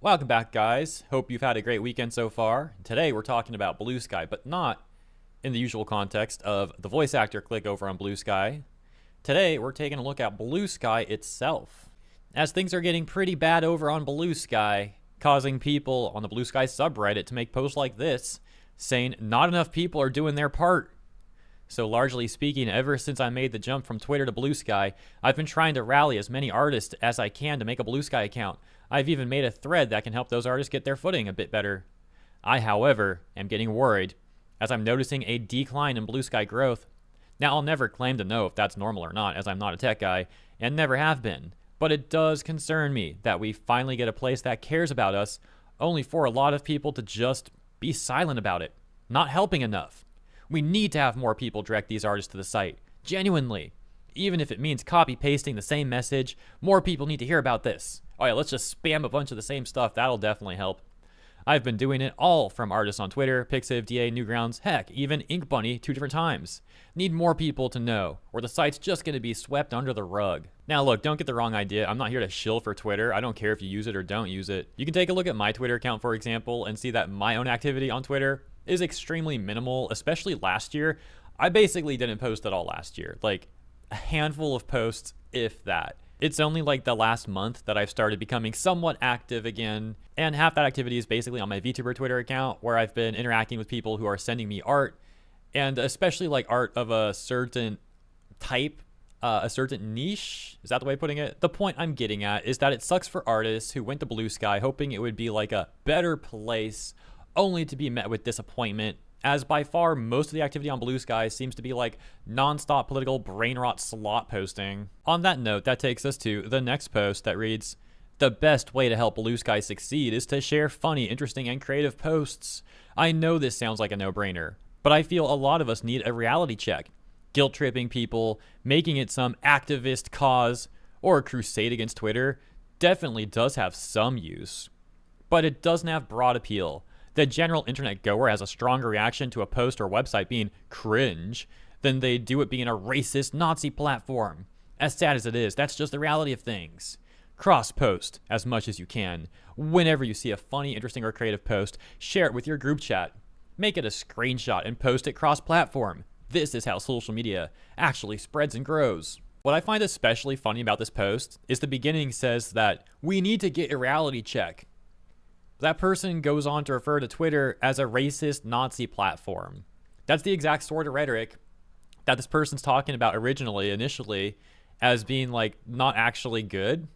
Welcome back, guys. Hope you've had a great weekend so far. Today we're talking about Bluesky, but not in the usual context of the voice actor click over on Bluesky. Today we're taking a look at Bluesky itself, as things are getting pretty bad over on Bluesky, causing people on the Bluesky subreddit to make posts like this, saying not enough people are doing their part. So largely speaking, ever since I made the jump from Twitter to Bluesky, I've been trying to rally as many artists as I can to make a Bluesky account. I've even made a thread that can help those artists get their footing a bit better. I, however, am getting worried, as I'm noticing a decline in Bluesky growth. Now, I'll never claim to know if that's normal or not, as I'm not a tech guy, and never have been. But it does concern me that we finally get a place that cares about us, only for a lot of people to just be silent about it, not helping enough. We need to have more people direct these artists to the site, genuinely. Even if it means copy-pasting the same message, more people need to hear about this. Oh yeah, let's just spam a bunch of the same stuff, that'll definitely help. I've been doing it all from artists on Twitter, Pixiv, DA, Newgrounds, heck, even Ink Bunny 2 different times. Need more people to know, or the site's just going to be swept under the rug. Now look, don't get the wrong idea, I'm not here to shill for Twitter, I don't care if you use it or don't use it. You can take a look at my Twitter account, for example, and see that my own activity on Twitter is extremely minimal, especially last year. I basically didn't post at all last year, like a handful of posts, if that. It's only like the last month that I've started becoming somewhat active again, and half that activity is basically on my VTuber Twitter account, where I've been interacting with people who are sending me art, and especially like art of a certain type, a certain niche. Is that the way of putting it? The point I'm getting at is that it sucks for artists who went to Bluesky hoping it would be like a better place, only to be met with disappointment, as by far most of the activity on Bluesky seems to be like non-stop political brain rot slot posting. On that note, that takes us to the next post that reads, "The best way to help Bluesky succeed is to share funny, interesting, and creative posts. I know this sounds like a no-brainer, but I feel a lot of us need a reality check. Guilt-tripping people, making it some activist cause, or a crusade against Twitter definitely does have some use, but it doesn't have broad appeal. The general internet goer has a stronger reaction to a post or website being cringe than they do it being a racist Nazi platform. As sad as it is, that's just the reality of things. Cross-post as much as you can. Whenever you see a funny, interesting, or creative post, share it with your group chat. Make it a screenshot and post it cross-platform. This is how social media actually spreads and grows." What I find especially funny about this post is the beginning says that we need to get a reality check. That person goes on to refer to Twitter as a racist Nazi platform. That's the exact sort of rhetoric that this person's talking about initially, as being like not actually good.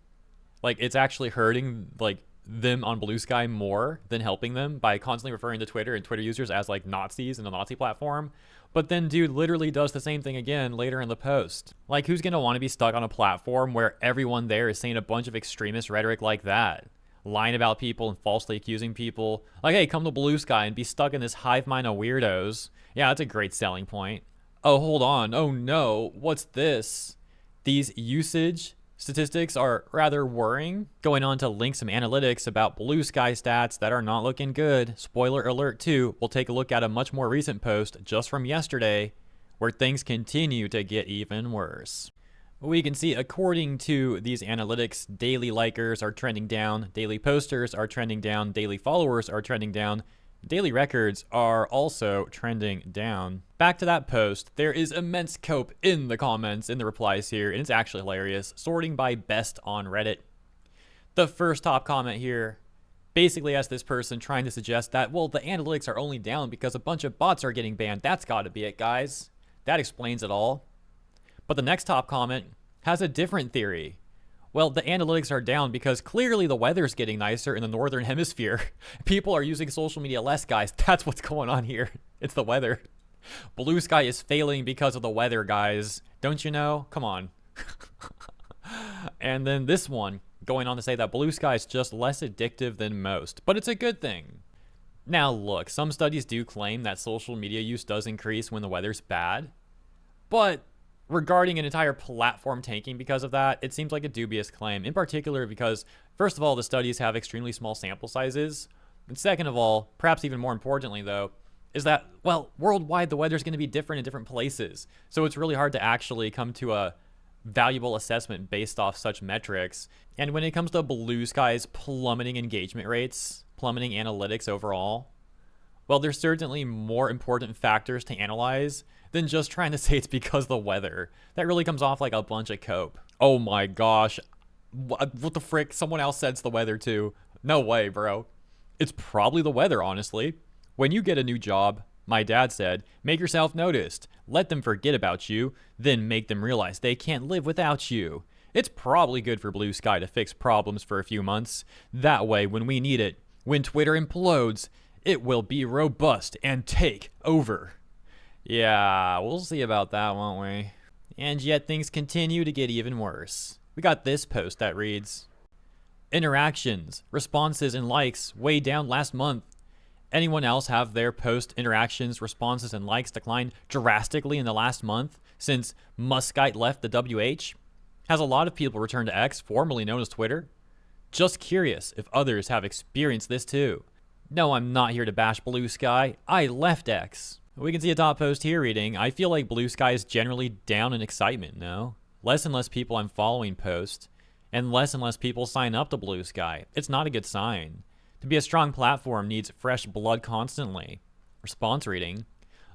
Like it's actually hurting like them on Bluesky more than helping them by constantly referring to Twitter and Twitter users as like Nazis and a Nazi platform. But then dude literally does the same thing again later in the post. Like who's gonna want to be stuck on a platform where everyone there is saying a bunch of extremist rhetoric like that? Lying about people and falsely accusing people. Like, hey, come to Bluesky and be stuck in this hive mind of weirdos. Yeah, that's a great selling point. Oh, hold on. Oh no, what's this? These usage statistics are rather worrying. Going on to link some analytics about Bluesky stats that are not looking good. Spoiler alert too, we'll take a look at a much more recent post just from yesterday where things continue to get even worse. We can see, according to these analytics, daily likers are trending down, daily posters are trending down, daily followers are trending down, daily records are also trending down. Back to that post, there is immense cope in the comments, in the replies here, and it's actually hilarious, sorting by best on Reddit. The first top comment here basically has this person trying to suggest that, well, the analytics are only down because a bunch of bots are getting banned. That's gotta be it, guys. That explains it all. But the next top comment has a different theory. Well, the analytics are down because clearly the weather's getting nicer in the northern hemisphere. People are using social media less, guys. That's what's going on here. It's the weather. Bluesky is failing because of the weather, guys. Don't you know? Come on. And then this one going on to say that Bluesky is just less addictive than most, but it's a good thing. Now look, some studies do claim that social media use does increase when the weather's bad, but regarding an entire platform tanking because of that, it seems like a dubious claim, in particular because, first of all, the studies have extremely small sample sizes, and second of all, perhaps even more importantly though, is that, well, worldwide the weather's going to be different in different places, so it's really hard to actually come to a valuable assessment based off such metrics. And when it comes to Bluesky's plummeting engagement rates, plummeting analytics overall, well, there's certainly more important factors to analyze than just trying to say it's because of the weather. That really comes off like a bunch of cope. Oh my gosh. What the frick? Someone else said it's the weather too. No way, bro. It's probably the weather, honestly. When you get a new job, my dad said, make yourself noticed. Let them forget about you, then make them realize they can't live without you. It's probably good for Bluesky to fix problems for a few months. That way, when we need it, when Twitter implodes, it will be robust and take over. Yeah, we'll see about that, won't we? And yet things continue to get even worse. We got this post that reads, interactions, responses, and likes way down last month. Anyone else have their post interactions, responses, and likes decline drastically in the last month since Muskite left the WH? Has a lot of people returned to X, formerly known as Twitter? Just curious if others have experienced this too. No, I'm not here to bash Bluesky. I left X. We can see a top post here reading, I feel like Bluesky is generally down in excitement, no? Less and less people I'm following post, and less people sign up to Bluesky. It's not a good sign. To be a strong platform needs fresh blood constantly. Response reading,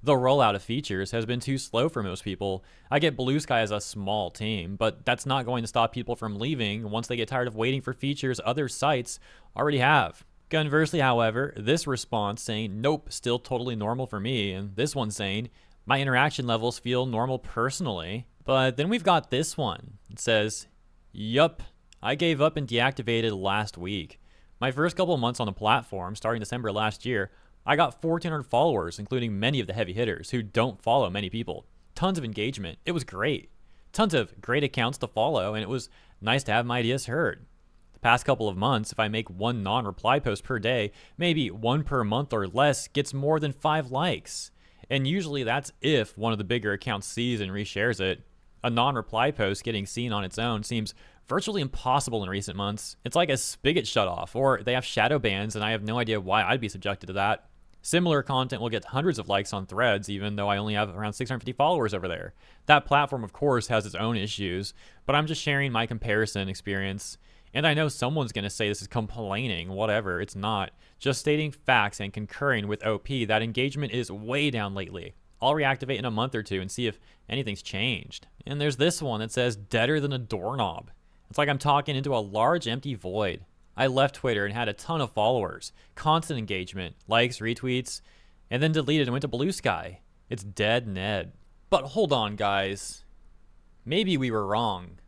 the rollout of features has been too slow for most people. I get Bluesky as a small team, but that's not going to stop people from leaving once they get tired of waiting for features other sites already have. Conversely, however, this response saying, nope, still totally normal for me, and this one saying, my interaction levels feel normal personally. But then we've got this one. It says, yup, I gave up and deactivated last week. My first couple months on the platform, starting December last year, I got 1,400 followers, including many of the heavy hitters who don't follow many people. Tons of engagement. It was great. Tons of great accounts to follow, and it was nice to have my ideas heard. The past couple of months, if I make one non-reply post per day, maybe one per month or less gets more than 5 likes. And usually that's if one of the bigger accounts sees and reshares it. A non-reply post getting seen on its own seems virtually impossible in recent months. It's like a spigot shut off, or they have shadow bans, and I have no idea why I'd be subjected to that. Similar content will get hundreds of likes on Threads, even though I only have around 650 followers over there. That platform, of course, has its own issues, but I'm just sharing my comparison experience. And I know someone's going to say this is complaining, whatever, it's not. Just stating facts and concurring with OP that engagement is way down lately. I'll reactivate in a month or two and see if anything's changed. And there's this one that says deader than a doorknob. It's like I'm talking into a large empty void. I left Twitter and had a ton of followers, constant engagement, likes, retweets, and then deleted and went to Bluesky. It's dead Ned. But hold on, guys. Maybe we were wrong.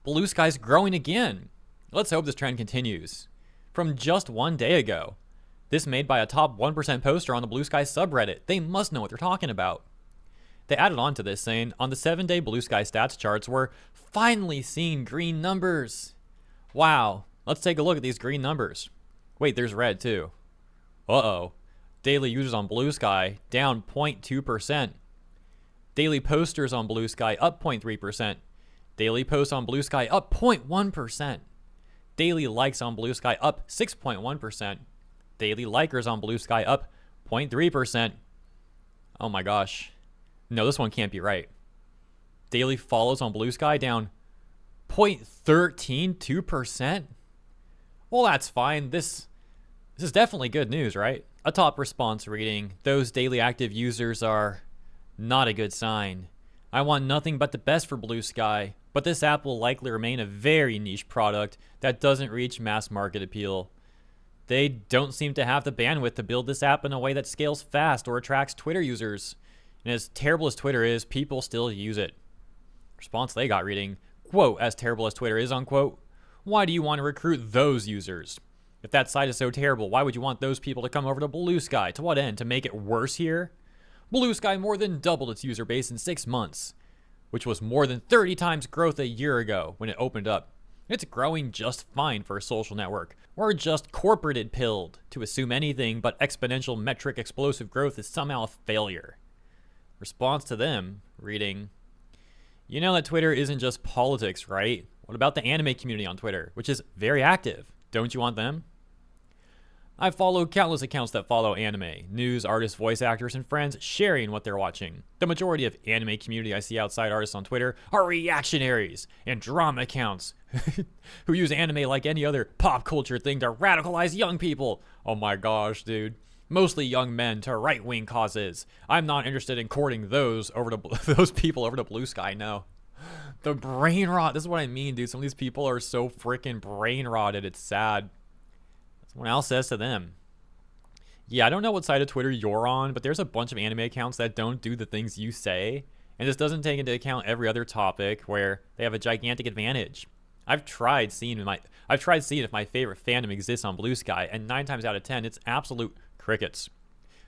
Bluesky's growing again. Let's hope this trend continues. From just one day ago. This made by a top 1% poster on the Bluesky subreddit. They must know what they're talking about. They added on to this saying, on the 7-day Bluesky stats charts, we're finally seeing green numbers. Wow. Let's take a look at these green numbers. Wait, there's red too. Uh-oh. Daily users on Bluesky down 0.2%. Daily posters on Bluesky up 0.3%. Daily posts on Bluesky up 0.1%. Daily likes on Bluesky up 6.1%. Daily likers on Bluesky up 0.3%. Oh my gosh. No, this one can't be right. Daily follows on Bluesky down 0.132%. Well, that's fine. This is definitely good news, right? A top response reading, those daily active users are not a good sign. I want nothing but the best for Bluesky, but this app will likely remain a very niche product that doesn't reach mass market appeal. They don't seem to have the bandwidth to build this app in a way that scales fast or attracts Twitter users. And as terrible as Twitter is, people still use it. Response they got reading, quote, as terrible as Twitter is, unquote, why do you want to recruit those users? If that site is so terrible, why would you want those people to come over to Bluesky? To what end? To make it worse here? Bluesky more than doubled its user base in 6 months, which was more than 30 times growth a year ago when it opened up. It's growing just fine for a social network. We're just corporated pilled to assume anything but exponential metric explosive growth is somehow a failure. Response to them, reading, you know that Twitter isn't just politics, right? What about the anime community on Twitter, which is very active? Don't you want them? I follow countless accounts that follow anime, news, artists, voice actors, and friends sharing what they're watching. The majority of anime community I see outside artists on Twitter are reactionaries and drama accounts who use anime like any other pop culture thing to radicalize young people. Oh my gosh, dude. Mostly young men to right-wing causes. I'm not interested in courting those people over to Bluesky, no. The brain rot, this is what I mean, dude. Some of these people are so freaking brain rotted, it's sad. Someone else says to them. Yeah, I don't know what side of Twitter you're on, but there's a bunch of anime accounts that don't do the things you say, and this doesn't take into account every other topic where they have a gigantic advantage. I've tried seeing if my favorite fandom exists on Bluesky, and 9 times out of 10, it's absolute crickets.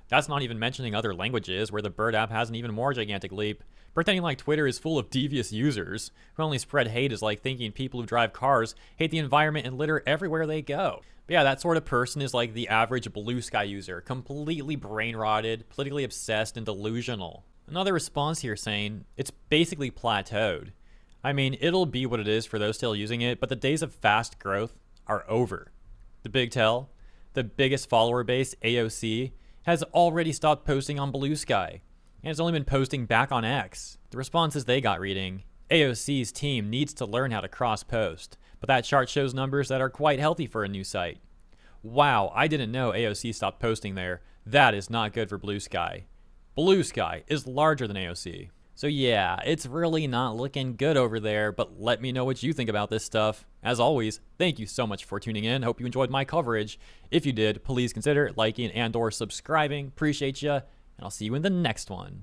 That's not even mentioning other languages where the Bird app has an even more gigantic leap. Pretending like Twitter is full of devious users who only spread hate is like thinking people who drive cars hate the environment and litter everywhere they go. But yeah, that sort of person is like the average Bluesky user, completely brain rotted, politically obsessed, and delusional. Another response here saying it's basically plateaued. I mean, it'll be what it is for those still using it, but the days of fast growth are over. The Big Tell, the biggest follower base, AOC, has already stopped posting on Bluesky, and it's only been posting back on X. The responses they got reading, AOC's team needs to learn how to cross-post, but that chart shows numbers that are quite healthy for a new site. Wow, I didn't know AOC stopped posting there. That is not good for Bluesky. Bluesky is larger than AOC. So yeah, it's really not looking good over there, but let me know what you think about this stuff. As always, thank you so much for tuning in. Hope you enjoyed my coverage. If you did, please consider liking and or subscribing. Appreciate you, and I'll see you in the next one.